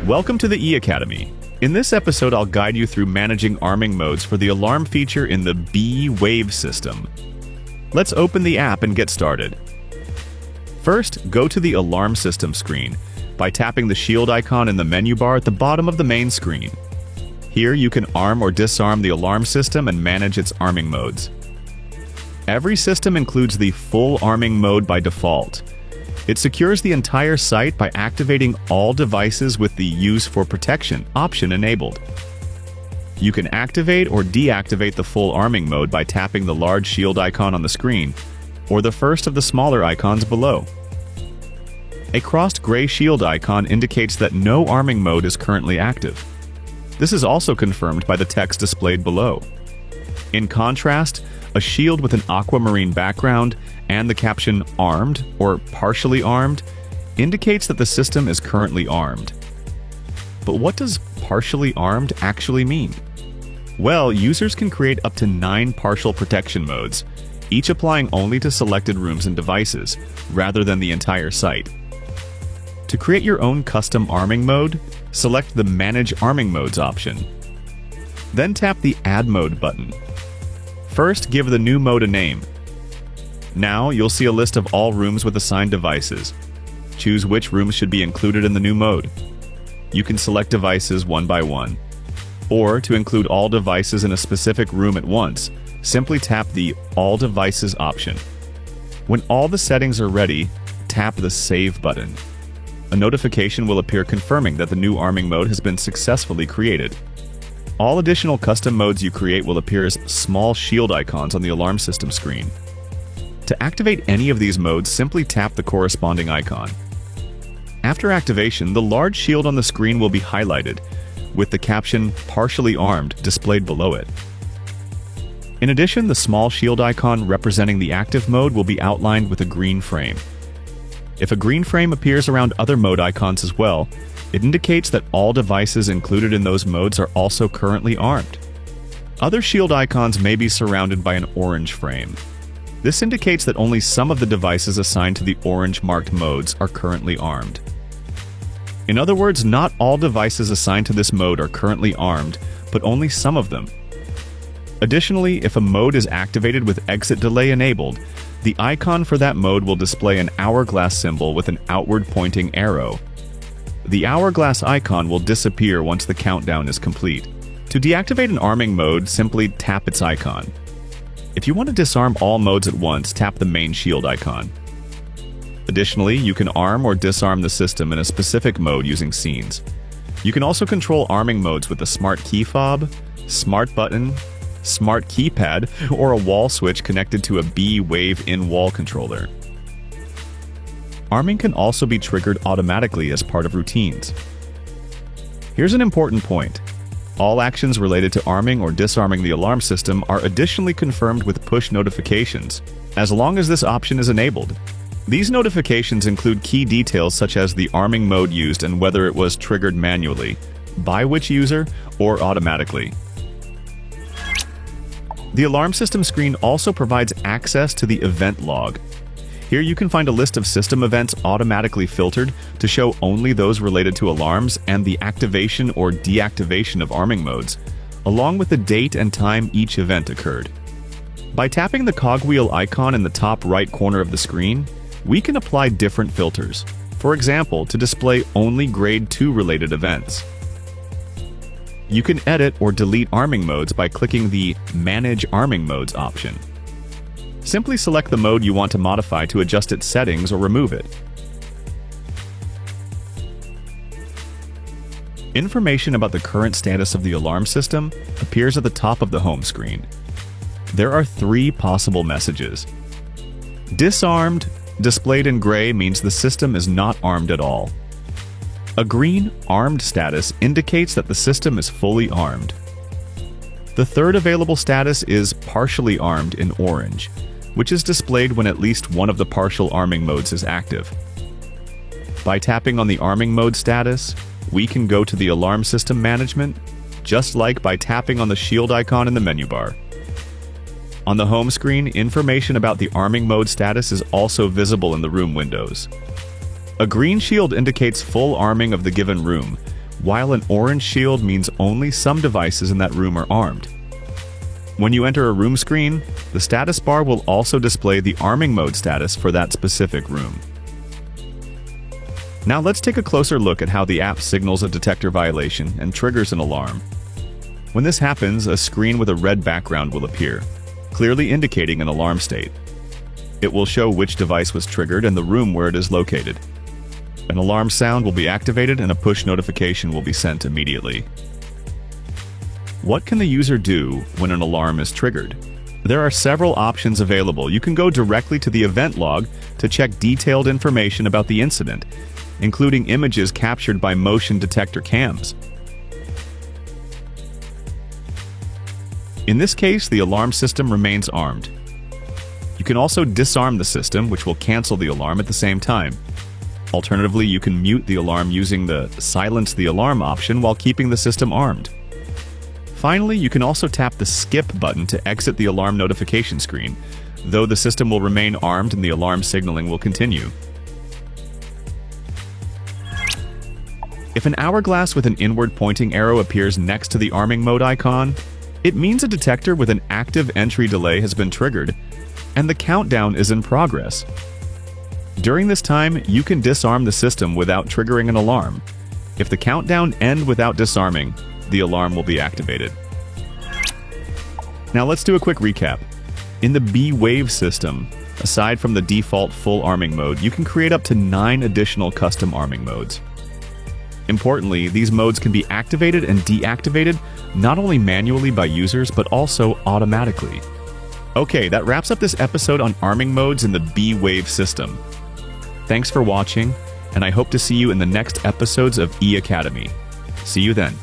Welcome to the E-Academy. In this episode, I'll guide you through managing arming modes for the alarm feature in the B-Wave system. Let's open the app and get started. First, go to the alarm system screen by tapping the shield icon in the menu bar at the bottom of the main screen. Here, you can arm or disarm the alarm system and manage its arming modes. Every system includes the full arming mode by default. It secures the entire site by activating all devices with the Use for Protection option enabled. You can activate or deactivate the full arming mode by tapping the large shield icon on the screen, or the first of the smaller icons below. A crossed gray shield icon indicates that no arming mode is currently active. This is also confirmed by the text displayed below. In contrast, a shield with an aquamarine background and the caption "armed" or "partially armed" indicates that the system is currently armed. But what does partially armed actually mean? Well, users can create up to 9 partial protection modes, each applying only to selected rooms and devices, rather than the entire site. To create your own custom arming mode, select the Manage Arming Modes option. Then tap the Add Mode button. First, give the new mode a name. Now, you'll see a list of all rooms with assigned devices. Choose which rooms should be included in the new mode. You can select devices one by one. Or, to include all devices in a specific room at once, simply tap the All Devices option. When all the settings are ready, tap the Save button. A notification will appear confirming that the new arming mode has been successfully created. All additional custom modes you create will appear as small shield icons on the alarm system screen. To activate any of these modes, simply tap the corresponding icon. After activation, the large shield on the screen will be highlighted, with the caption "Partially Armed" displayed below it. In addition, the small shield icon representing the active mode will be outlined with a green frame. If a green frame appears around other mode icons as well, it indicates that all devices included in those modes are also currently armed. Other shield icons may be surrounded by an orange frame. This indicates that only some of the devices assigned to the orange-marked modes are currently armed. In other words, not all devices assigned to this mode are currently armed, but only some of them. Additionally, if a mode is activated with exit delay enabled, the icon for that mode will display an hourglass symbol with an outward-pointing arrow. The hourglass icon will disappear once the countdown is complete. To deactivate an arming mode, simply tap its icon. If you want to disarm all modes at once, tap the main shield icon. Additionally, you can arm or disarm the system in a specific mode using scenes. You can also control arming modes with a smart key fob, smart button, smart keypad, or a wall switch connected to a B-Wave in-wall controller. Arming can also be triggered automatically as part of routines. Here's an important point. All actions related to arming or disarming the alarm system are additionally confirmed with push notifications, as long as this option is enabled. These notifications include key details such as the arming mode used and whether it was triggered manually, by which user, or automatically. The alarm system screen also provides access to the event log. Here you can find a list of system events automatically filtered to show only those related to alarms and the activation or deactivation of arming modes, along with the date and time each event occurred. By tapping the cogwheel icon in the top right corner of the screen, we can apply different filters, for example, to display only Grade 2 related events. You can edit or delete arming modes by clicking the Manage Arming Modes option. Simply select the mode you want to modify to adjust its settings or remove it. Information about the current status of the alarm system appears at the top of the home screen. There are 3 possible messages. Disarmed, displayed in gray, means the system is not armed at all. A green armed status indicates that the system is fully armed. The third available status is partially armed in orange, which is displayed when at least one of the partial arming modes is active. By tapping on the arming mode status, we can go to the alarm system management, just like by tapping on the shield icon in the menu bar. On the home screen, information about the arming mode status is also visible in the room windows. A green shield indicates full arming of the given room, while an orange shield means only some devices in that room are armed. When you enter a room screen, the status bar will also display the arming mode status for that specific room. Now let's take a closer look at how the app signals a detector violation and triggers an alarm. When this happens, a screen with a red background will appear, clearly indicating an alarm state. It will show which device was triggered and the room where it is located. An alarm sound will be activated and a push notification will be sent immediately. What can the user do when an alarm is triggered? There are several options available. You can go directly to the event log to check detailed information about the incident, including images captured by motion detector cams. In this case, the alarm system remains armed. You can also disarm the system, which will cancel the alarm at the same time. Alternatively, you can mute the alarm using the silence the alarm option while keeping the system armed. Finally, you can also tap the skip button to exit the alarm notification screen, though the system will remain armed and the alarm signaling will continue. If an hourglass with an inward pointing arrow appears next to the arming mode icon, it means a detector with an active entry delay has been triggered, and the countdown is in progress. During this time, you can disarm the system without triggering an alarm. If the countdown ends without disarming, the alarm will be activated. Now let's do a quick recap. In the B-Wave system, aside from the default full arming mode, you can create up to 9 additional custom arming modes. Importantly, these modes can be activated and deactivated not only manually by users, but also automatically. Okay, that wraps up this episode on arming modes in the B-Wave system. Thanks for watching, and I hope to see you in the next episodes of E-Academy. See you then.